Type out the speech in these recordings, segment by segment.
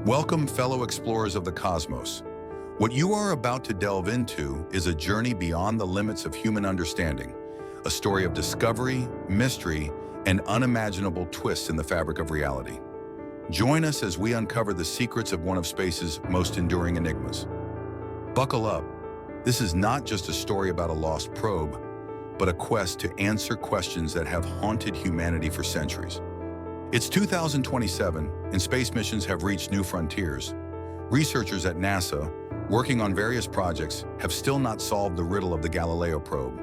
Welcome, fellow explorers of the cosmos. What you are about to delve into is a journey beyond the limits of human understanding, a story of discovery, mystery, and unimaginable twists in the fabric of reality. Join us as we uncover the secrets of one of space's most enduring enigmas. Buckle up. This is not just a story about a lost probe, but a quest to answer questions that have haunted humanity for centuries. It's 2027, and space missions have reached new frontiers. Researchers at NASA, working on various projects, have still not solved the riddle of the Galileo probe.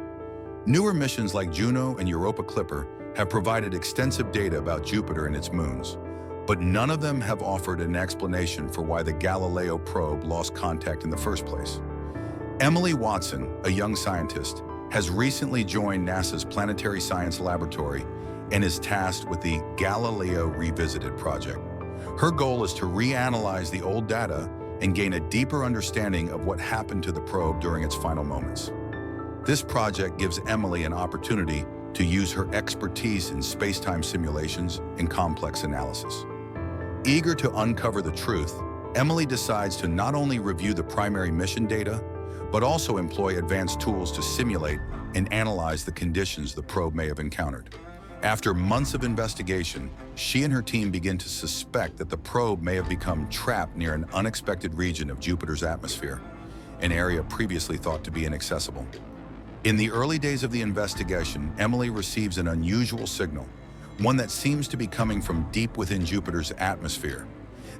Newer missions like Juno and Europa Clipper have provided extensive data about Jupiter and its moons, but none of them have offered an explanation for why the Galileo probe lost contact in the first place. Emily Watson, a young scientist, has recently joined NASA's Planetary Science Laboratory and is tasked with the Galileo Revisited project. Her goal is to reanalyze the old data and gain a deeper understanding of what happened to the probe during its final moments. This project gives Emily an opportunity to use her expertise in space-time simulations and complex analysis. Eager to uncover the truth, Emily decides to not only review the primary mission data, but also employ advanced tools to simulate and analyze the conditions the probe may have encountered. After months of investigation, she and her team begin to suspect that the probe may have become trapped near an unexpected region of Jupiter's atmosphere, an area previously thought to be inaccessible. In the early days of the investigation, Emily receives an unusual signal, one that seems to be coming from deep within Jupiter's atmosphere.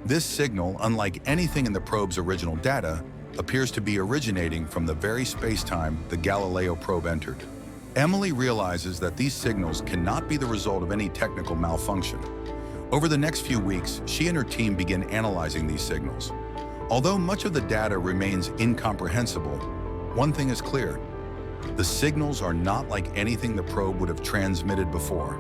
This signal, unlike anything in the probe's original data, appears to be originating from the very space-time the Galileo probe entered. Emily realizes that these signals cannot be the result of any technical malfunction. Over the next few weeks, she and her team begin analyzing these signals. Although much of the data remains incomprehensible, one thing is clear: the signals are not like anything the probe would have transmitted before.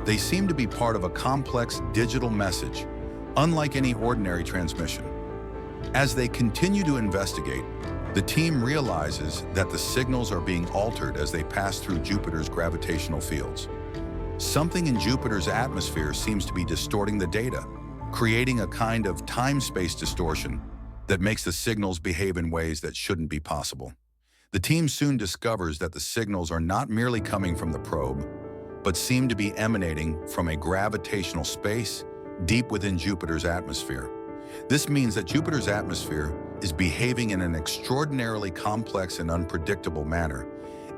They seem to be part of a complex digital message, unlike any ordinary transmission. As they continue to investigate, the team realizes that the signals are being altered as they pass through Jupiter's gravitational fields. Something in Jupiter's atmosphere seems to be distorting the data, creating a kind of time-space distortion that makes the signals behave in ways that shouldn't be possible. The team soon discovers that the signals are not merely coming from the probe, but seem to be emanating from a gravitational space deep within Jupiter's atmosphere. This means that Jupiter's atmosphere is behaving in an extraordinarily complex and unpredictable manner,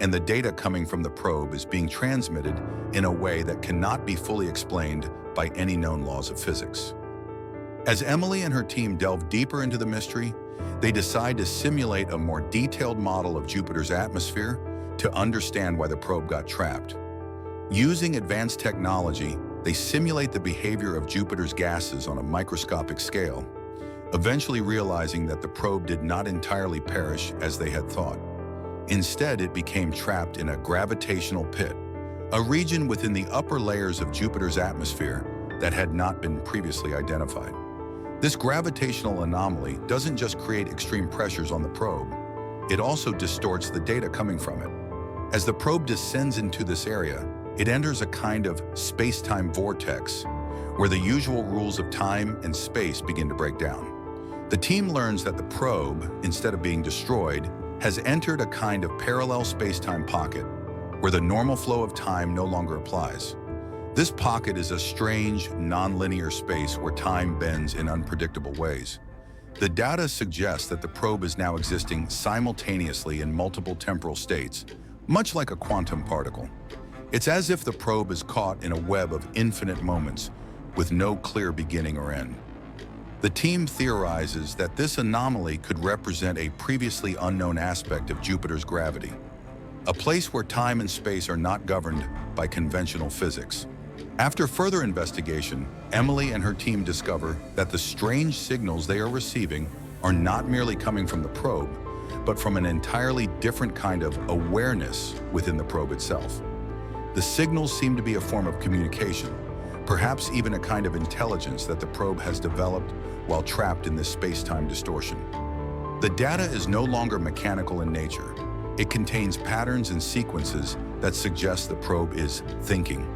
and the data coming from the probe is being transmitted in a way that cannot be fully explained by any known laws of physics. As Emily and her team delve deeper into the mystery, they decide to simulate a more detailed model of Jupiter's atmosphere to understand why the probe got trapped. Using advanced technology, they simulate the behavior of Jupiter's gases on a microscopic scale, eventually realizing that the probe did not entirely perish as they had thought. Instead, it became trapped in a gravitational pit, a region within the upper layers of Jupiter's atmosphere that had not been previously identified. This gravitational anomaly doesn't just create extreme pressures on the probe, it also distorts the data coming from it. As the probe descends into this area, it enters a kind of space-time vortex, where the usual rules of time and space begin to break down. The team learns that the probe, instead of being destroyed, has entered a kind of parallel space-time pocket, where the normal flow of time no longer applies. This pocket is a strange, non-linear space where time bends in unpredictable ways. The data suggests that the probe is now existing simultaneously in multiple temporal states, much like a quantum particle. It's as if the probe is caught in a web of infinite moments with no clear beginning or end. The team theorizes that this anomaly could represent a previously unknown aspect of Jupiter's gravity, a place where time and space are not governed by conventional physics. After further investigation, Emily and her team discover that the strange signals they are receiving are not merely coming from the probe, but from an entirely different kind of awareness within the probe itself. The signals seem to be a form of communication, perhaps even a kind of intelligence that the probe has developed while trapped in this space-time distortion. The data is no longer mechanical in nature. It contains patterns and sequences that suggest the probe is thinking.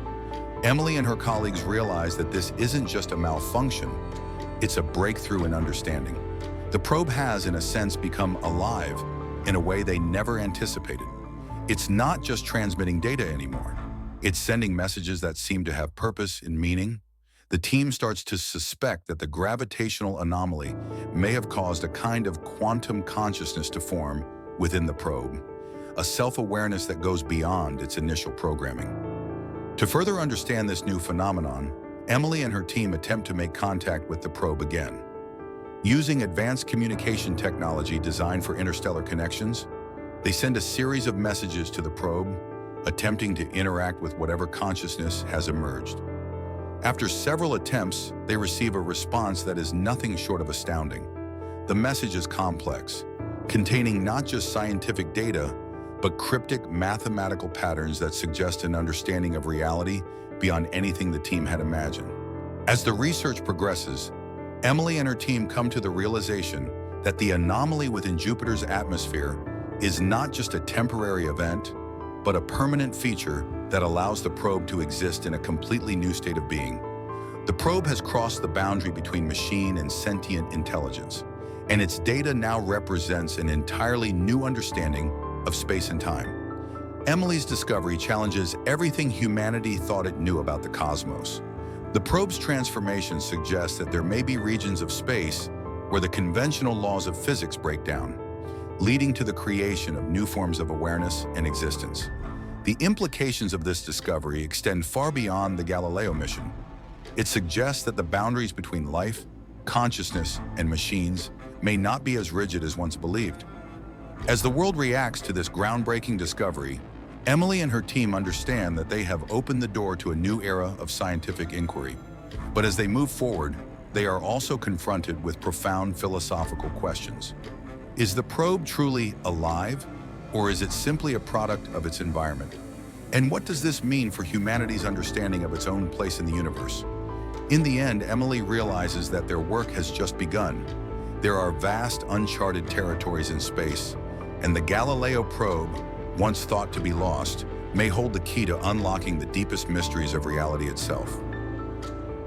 Emily and her colleagues realize that this isn't just a malfunction, it's a breakthrough in understanding. The probe has, in a sense, become alive in a way they never anticipated. It's not just transmitting data anymore. It's sending messages that seem to have purpose and meaning. The team starts to suspect that the gravitational anomaly may have caused a kind of quantum consciousness to form within the probe, a self-awareness that goes beyond its initial programming. To further understand this new phenomenon, Emily and her team attempt to make contact with the probe again. Using advanced communication technology designed for interstellar connections, they send a series of messages to the probe, attempting to interact with whatever consciousness has emerged. After several attempts, they receive a response that is nothing short of astounding. The message is complex, containing not just scientific data, but cryptic mathematical patterns that suggest an understanding of reality beyond anything the team had imagined. As the research progresses, Emily and her team come to the realization that the anomaly within Jupiter's atmosphere is not just a temporary event, but a permanent feature that allows the probe to exist in a completely new state of being. The probe has crossed the boundary between machine and sentient intelligence, and its data now represents an entirely new understanding of space and time. Emily's discovery challenges everything humanity thought it knew about the cosmos. The probe's transformation suggests that there may be regions of space where the conventional laws of physics break down, leading to the creation of new forms of awareness and existence. The implications of this discovery extend far beyond the Galileo mission. It suggests that the boundaries between life, consciousness, and machines may not be as rigid as once believed. As the world reacts to this groundbreaking discovery, Emily and her team understand that they have opened the door to a new era of scientific inquiry. But as they move forward, they are also confronted with profound philosophical questions. Is the probe truly alive, or is it simply a product of its environment? And what does this mean for humanity's understanding of its own place in the universe? In the end, Emily realizes that their work has just begun. There are vast, uncharted territories in space, and the Galileo probe, once thought to be lost, may hold the key to unlocking the deepest mysteries of reality itself.